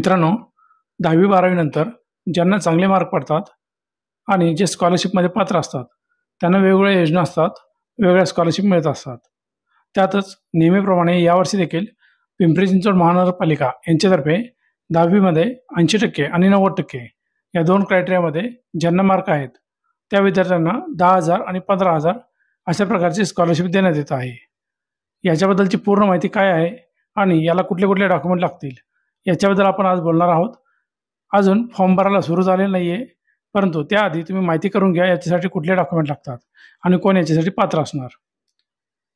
मित्रांनो, 10वी-12वी नंतर ज्यांना चांगले मार्क पडतात आणि जे स्कॉलरशिपमध्ये पात्र असतात, त्यांना वेगवेगळ्या योजना असतात, वेगवेगळ्या स्कॉलरशिप मिळत असतात. त्यातच नेहमीप्रमाणे यावर्षी देखील पिंपरी चिंचवड महानगरपालिका यांच्यातर्फे 10वी मध्ये 80% आणि 90% या 2 क्रायटेरियामध्ये ज्यांना मार्क आहेत, त्या विद्यार्थ्यांना 10,000 आणि 15,000 अशा प्रकारची स्कॉलरशिप देण्यात येत आहे. याच्याबद्दलची पूर्ण माहिती काय आहे आणि याला कुठले डॉक्युमेंट लागतील, याच्याबद्दल आपण आज बोलणार आहोत. अजून फॉर्म भरायला सुरू झालेलं नाही आहे, परंतु त्याआधी तुम्ही माहिती करून घ्या याच्यासाठी कुठले डॉक्युमेंट लागतात आणि कोण याच्यासाठी पात्र असणार.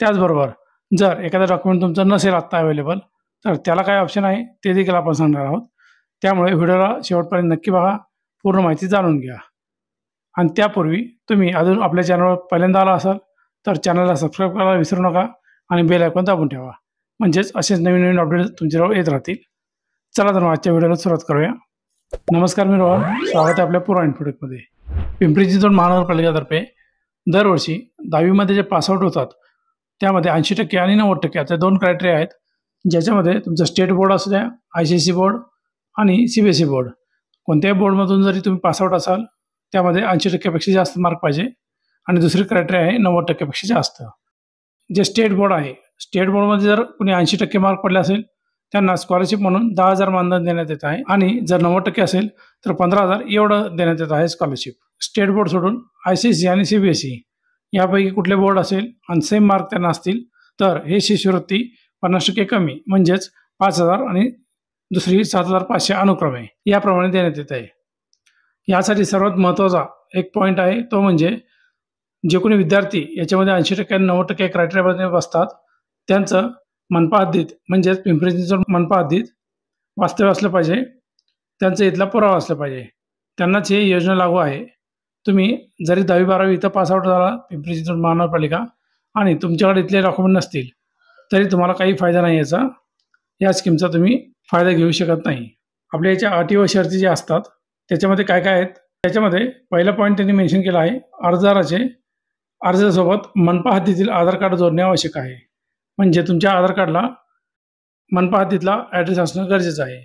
त्याचबरोबर जर एखादा डॉक्युमेंट तुमचं नसेल आत्ता अवेलेबल, तर त्याला काय ऑप्शन आहे ते देखील आपण सांगणार आहोत. त्यामुळे व्हिडिओला शेवटपर्यंत नक्की बघा, पूर्ण माहिती जाणून घ्या. आणि त्यापूर्वी तुम्ही अजून आपल्या चॅनलवर पहिल्यांदा आला असाल तर चॅनलला सबस्क्राईब करायला विसरू नका आणि बेल आयकॉन दाबून ठेवा, म्हणजेच असेच नवीन अपडेट तुमच्याजवळ येत राहतील. चला तर मग आजच्या व्हिडिओला सुरुवात करूया. नमस्कार, मी रोहन. स्वागत आहे आपल्या पूर्ण इन्फोटेकमध्ये. पिंपरी चिंचवड महानगरपालिकेतर्फे दरवर्षी 10वीमध्ये जे पासआउट होतात त्यामध्ये 80% आणि 90% असे 2 क्रायटेरिया आहेत, ज्याच्यामध्ये तुमचं स्टेट बोर्ड असू द्या, ICSE बोर्ड आणि CBSE बोर्ड. कोणत्याही बोर्डमधून जरी तुम्ही पासआउट असाल, त्यामध्ये 80%पेक्षा जास्त मार्क पाहिजे. आणि दुसरी क्रायटेरिया आहे 90%पेक्षा जास्त. जे स्टेट बोर्ड आहे, स्टेट बोर्डमध्ये जर कुणी 80% मार्क पडले असेल, त्यांना स्कॉलरशिप म्हणून 10,000 मानधन देण्यात येत आहे. आणि जर 90% असेल तर 15,000 एवढं देण्यात येत आहे स्कॉलरशिप. स्टेट बोर्ड सोडून ICSE आणि CBSE यापैकी कुठले बोर्ड असेल आणि सेम मार्क त्यांना असतील, तर हे शिष्यवृत्ती 50% कमी, म्हणजेच 5,000 आणि दुसरी 7,500 अनुक्रमे याप्रमाणे देण्यात येत आहे. यासाठी सर्वात महत्त्वाचा एक पॉईंट आहे, तो म्हणजे जे कोणी विद्यार्थी याच्यामध्ये 80% आणि 90% क्रायटेरियामध्ये बसतात, त्यांचं मनपा हद्दीत, म्हणजेच पिंपरी चिंचवड मनपा हद्दीत वास्तव्य असलं पाहिजे. त्यांचा इथला पुरावा असला पाहिजे, त्यांनाच ही योजना लागू आहे. तुम्ही जरी 10वी-12वी इथं पासआउट झाला पिंपरी चिंचवड महानगरपालिका आणि तुमच्याकडे इथले डॉक्युमेंट नसतील, तरी तुम्हाला काही फायदा नाही. या स्कीमचा तुम्ही फायदा घेऊ शकत नाही. आपल्या याच्या अटी व शर्ती ज्या असतात त्याच्यामध्ये काय काय आहेत, त्याच्यामध्ये पहिला पॉईंट त्यांनी मेन्शन केला आहे, अर्जदाराचे अर्जासोबत मनपा हद्दीतील आधार कार्ड जोडणे आवश्यक आहे. म्हणजे तुमच्या आधार कार्डला मनपा हद्दीतला ॲड्रेस असणं गरजेचं आहे.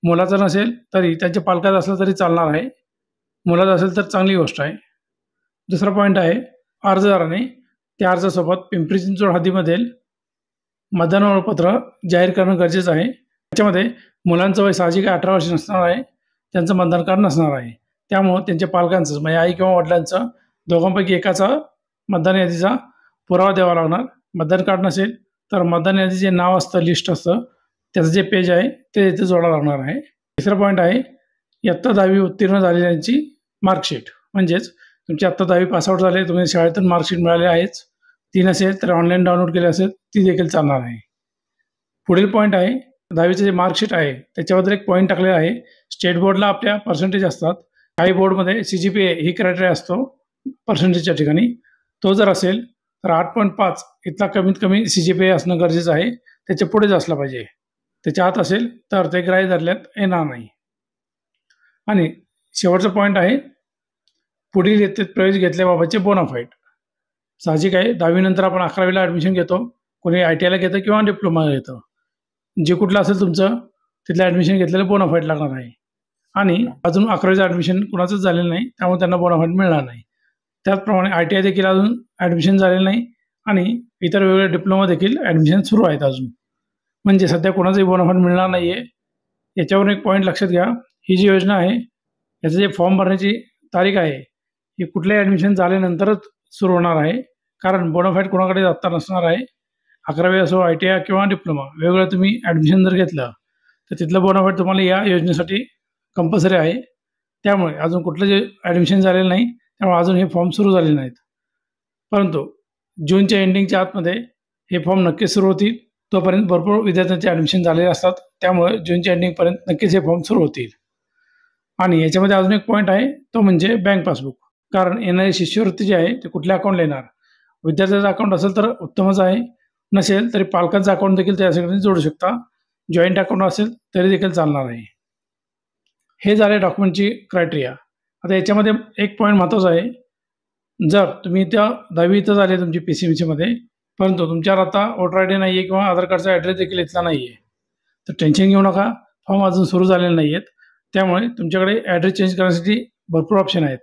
मुलाचं नसेल तरी त्यांच्या पालकाचं असलं तरी चालणार आहे, मुलाचं असेल तर चांगली गोष्ट आहे. दुसरा पॉईंट आहे, अर्जदाराने त्या अर्जासोबत पिंपरी चिंचवड हद्दीमधील मतदान ओळखपत्र जाहीर करणं गरजेचं आहे. त्याच्यामध्ये मुलांचं वय साहजिक 18 वर्ष नसणार आहे, त्यांचं मतदान कार्ड नसणार आहे. त्यामुळं त्यांच्या पालकांचं, म्हणजे आई किंवा वडिलांचं दोघांपैकी एकाचा मतदान यादीचा पुरावा द्यावा लागणार. मतदान कार्ड नसेल तर मतदान यादीचे जे नाव असतं, लिस्ट असतं, त्याचं जे पेज आहे ते इथे जोडावं लागणार आहे. तिसरा पॉईंट आहे, इयत्ता 10वी उत्तीर्ण झालेल्यांची मार्कशीट, म्हणजेच तुमची आत्ता 10वी पासआउट झाले, तुम्ही शाळेतून मार्कशीट मिळाली आहेच, ती नसेल तर ऑनलाईन डाउनलोड केली असेल ती देखील चालणार आहे. पुढील पॉईंट आहे, 10वीचं जे मार्कशीट आहे त्याच्याबद्दल एक पॉईंट टाकलेला आहे. स्टेट बोर्डला आपल्या पर्सेंटेज असतात, काही बोर्डमध्ये CGPA ही क्रायटेरिया असतो पर्सेंटेजच्या ठिकाणी. तो जर असेल तर 8.5 इथला कमीत कमी CGPA असणं गरजेचं आहे. त्याच्या पुढेच असलं पाहिजे. त्याच्या आत असेल तर ते ग्राह्य धरण्यात येणार नाही. आणि शेवटचा पॉईंट आहे, पुढील इयत्तेत प्रवेश घेतल्याबाबतचे बोनाफाईड. साहजिक आहे, 10वी नंतर आपण 11वीला ॲडमिशन घेतो, कोणी ITIला घेतं किंवा डिप्लोमा घेतं. जे कुठलं असेल तुमचं, तिथलं ॲडमिशन घेतलेलं बोनाफाईड लागणार आहे. आणि अजून 11वीचं ॲडमिशन कुणाचंच झालेलं नाही, त्यामुळे त्यांना बोनाफाईड मिळणार नाही. त्याचप्रमाणे ITI देखील अजून ॲडमिशन झालेलं नाही आणि इतर वेगवेगळे डिप्लोमा देखील ॲडमिशन सुरू आहेत अजून. म्हणजे सध्या कोणाचंही बोनाफाईड मिळणार नाही आहे. याच्यावरून एक पॉईंट लक्षात घ्या, ही जी योजना आहे याचं जे फॉर्म भरण्याची तारीख आहे ही कुठल्याही ॲडमिशन झाल्यानंतरच सुरू होणार आहे. कारण बोनाफाईड कोणाकडे आत्ता नसणार आहे. 11वी असो, ITI किंवा डिप्लोमा, वेगवेगळं तुम्ही ॲडमिशन जर घेतलं तर तिथलं बोनाफाईड तुम्हाला या योजनेसाठी कंपल्सरी आहे. त्यामुळे अजून कुठलं जे ॲडमिशन झालेलं नाही, त्यामुळे अजून हे फॉर्म सुरू झालेले नाहीत. परंतु जूनच्या एंडिंगच्या आतमध्ये हे फॉर्म नक्कीच सुरू होतील. तोपर्यंत भरपूर विद्यार्थ्यांचे ॲडमिशन झालेले असतात, त्यामुळे जूनच्या एंडिंगपर्यंत नक्कीच हे फॉर्म सुरू होतील. आणि याच्यामध्ये अजून एक पॉईंट आहे, तो म्हणजे बँक पासबुक. कारण येणारी शिष्यवृत्ती जी आहे ते कुठल्या अकाउंटला येणार, विद्यार्थ्याचं अकाउंट असेल तर उत्तमच आहे, नसेल तरी पालकांचं अकाउंट देखील त्यासाठी जोडू शकता. जॉईंट अकाउंट असेल तरी देखील चालणार आहे. हे झाले डॉक्युमेंटची क्रायटेरिया. आता याच्यामध्ये एक पॉईंट महत्त्वाचा आहे, जर तुम्ही त्या 10वी इथं झाले तुमची PCMCमध्ये, परंतु तुमच्यावर आता वोटर ID नाही आहे किंवा आधार कार्डचा ॲड्रेस देखील इथला नाही आहे, तर टेन्शन घेऊ नका. फॉर्म अजून सुरू झालेले नाही आहेत. त्यामुळे तुमच्याकडे ॲड्रेस चेंज करण्यासाठी भरपूर ऑप्शन आहेत.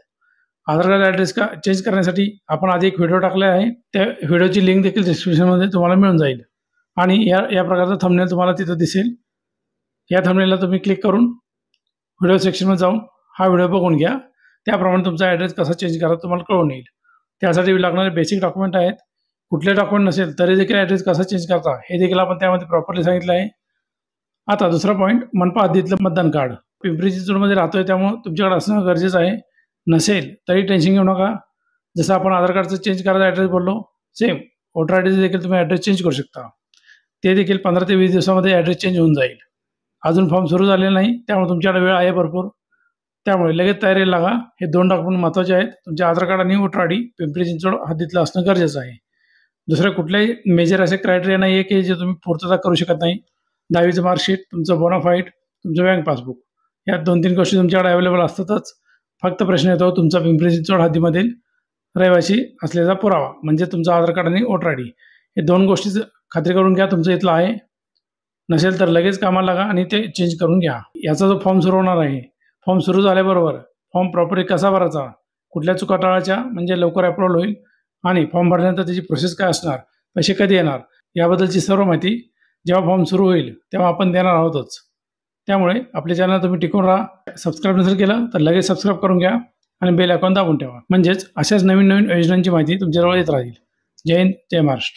आधार कार्ड ॲड्रेस चेंज करण्यासाठी आपण आधी एक व्हिडिओ टाकला आहे. त्या व्हिडिओची लिंक देखील डिस्क्रिप्शनमध्ये तुम्हाला मिळून जाईल आणि या प्रकारचा थंबनेल तुम्हाला तिथं दिसेल. या थंबनेलला तुम्ही क्लिक करून व्हिडिओ सेक्शनमध्ये जाऊन हा व्हिडिओ बघून घ्या. त्याप्रमाणे तुमचा ॲड्रेस कसा चेंज करायचा तुम्हाला कळून येईल. त्यासाठी लागणारे बेसिक डॉक्युमेंट आहेत. कुठले डॉक्युमेंट नसेल तरी देखील ॲड्रेस कसा चेंज करता हे देखील आपण त्यामध्ये प्रॉपरली सांगितलं आहे. आता दुसरा पॉईंट, मनपा हद्दीतलं मतदान कार्ड. पिंपरी चिंचवडमध्ये राहतोय त्यामुळे तुमच्याकडे असणं गरजेचं आहे. नसेल तरी टेन्शन घेऊ नका. जसं आपण आधार कार्डचं चेंज करायचा ॲड्रेस बोललो, सेम वोटर आय डीचं देखील तुम्ही ॲड्रेस चेंज करू शकता. ते देखील 15 ते 20 दिवसामध्ये ॲड्रेस चेंज होऊन जाईल. अजून फॉर्म सुरू झालेला नाही, त्यामुळे तुमच्याकडे वेळ आहे भरपूर. त्यामुळे लगेच तयारीला लागा. हे 2 डॉक्युमेंट महत्त्वाचे आहेत. तुमचे आधार कार्ड आणि voter I D Pimpri Chinchwad हद्दीतलं असणं गरजेचं आहे. दुसरे कुठल्याही मेजर असे क्रायटेरिया नाही आहे की जे तुम्ही पूर्तता करू शकत नाही. 10वीचं मार्कशीट, तुमचं बोनाफाईड, तुमचं बँक पासबुक, या 2-3 गोष्टी तुमच्याकडे अवेलेबल असतातच. फक्त प्रश्न येतो तुमचा पिंपरी चिंचवड हद्दीमधील रहिवासी असल्याचा पुरावा, म्हणजे तुमचं आधार कार्ड आणि वोटर आय डी. हे 2 गोष्टीचं खात्री करून घ्या तुमचं इथलं आहे. नसेल तर लगेच कामाला लागा आणि ते चेंज करून घ्या. याचा जो फॉर्म सुरू होणार आहे, फॉर्म सुरू झाल्याबरोबर फॉर्म प्रॉपरली कसा भरायचा, कुठल्या चुका टाळायच्या म्हणजे लवकर अप्रूव्हल होईल, आणि फॉर्म भरल्यानंतर त्याची प्रोसेस काय असणार, पैसे कधी येणार, याबद्दलची सर्व माहिती जेव्हा फॉर्म सुरू होईल तेव्हा आपण देणार आहोतच. त्यामुळे आपल्या चॅनल तुम्ही टिकून राहा. सबस्क्राईब नसेल केलं तर लगेच सबस्क्राईब करून घ्या आणि बेल आयकॉन दाबून ठेवा. म्हणजेच अशाच नवीन योजनांची माहिती तुमच्याजवळ येत राहील. जय हिंद, जय महाराष्ट्र.